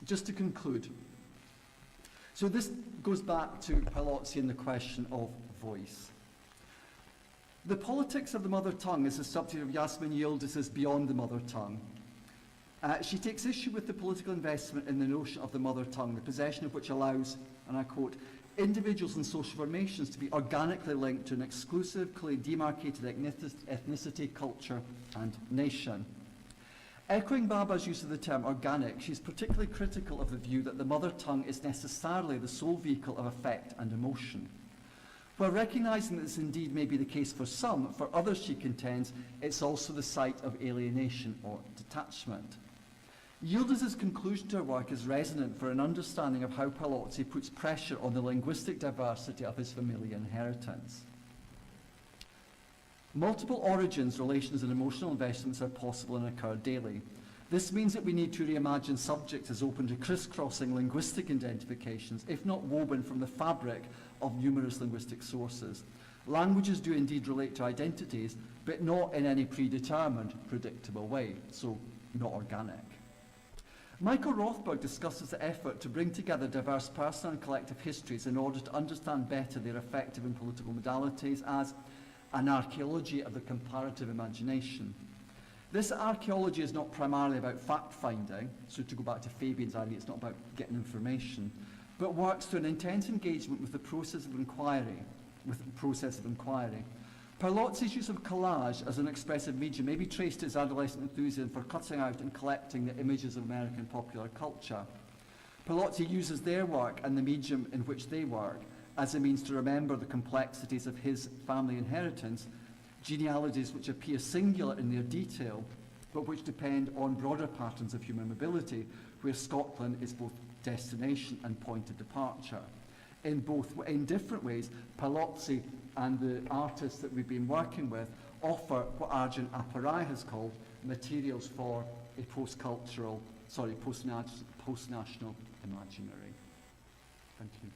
S1: Just to conclude, so this goes back to Paolozzi and the question of voice. The politics of the mother tongue is a subject of Yasmin Yıldız's Beyond the Mother Tongue. She takes issue with the political investment in the notion of the mother tongue, the possession of which allows, and I quote, individuals and social formations to be organically linked to an exclusive, clearly demarcated ethnicity, culture, and nation. Echoing Baba's use of the term organic, she's particularly critical of the view that the mother tongue is necessarily the sole vehicle of affect and emotion. While recognising that this indeed may be the case for some, for others, she contends, it's also the site of alienation or detachment. Yildiz' conclusion to her work is resonant for an understanding of how Paolozzi puts pressure on the linguistic diversity of his familial inheritance. Multiple origins, relations and emotional investments are possible and occur daily. This means that we need to reimagine subjects as open to crisscrossing linguistic identifications, if not woven from the fabric of numerous linguistic sources. Languages do indeed relate to identities, but not in any predetermined, predictable way, so not organic. Michael Rothberg discusses the effort to bring together diverse personal and collective histories in order to understand better their effective and political modalities as an archaeology of the comparative imagination. This archaeology is not primarily about fact-finding, so to go back to Fabian's idea, it's not about getting information, but works through an intense engagement with the process of inquiry. Paolozzi's use of collage as an expressive medium may be traced to his adolescent enthusiasm for cutting out and collecting the images of American popular culture. Paolozzi uses their work and the medium in which they work as a means to remember the complexities of his family inheritance, genealogies which appear singular in their detail, but which depend on broader patterns of human mobility, where Scotland is both destination and point of departure. In different ways, Paolozzi and the artists that we've been working with offer what Arjun Apparai has called materials for a post-national imaginary. Thank you.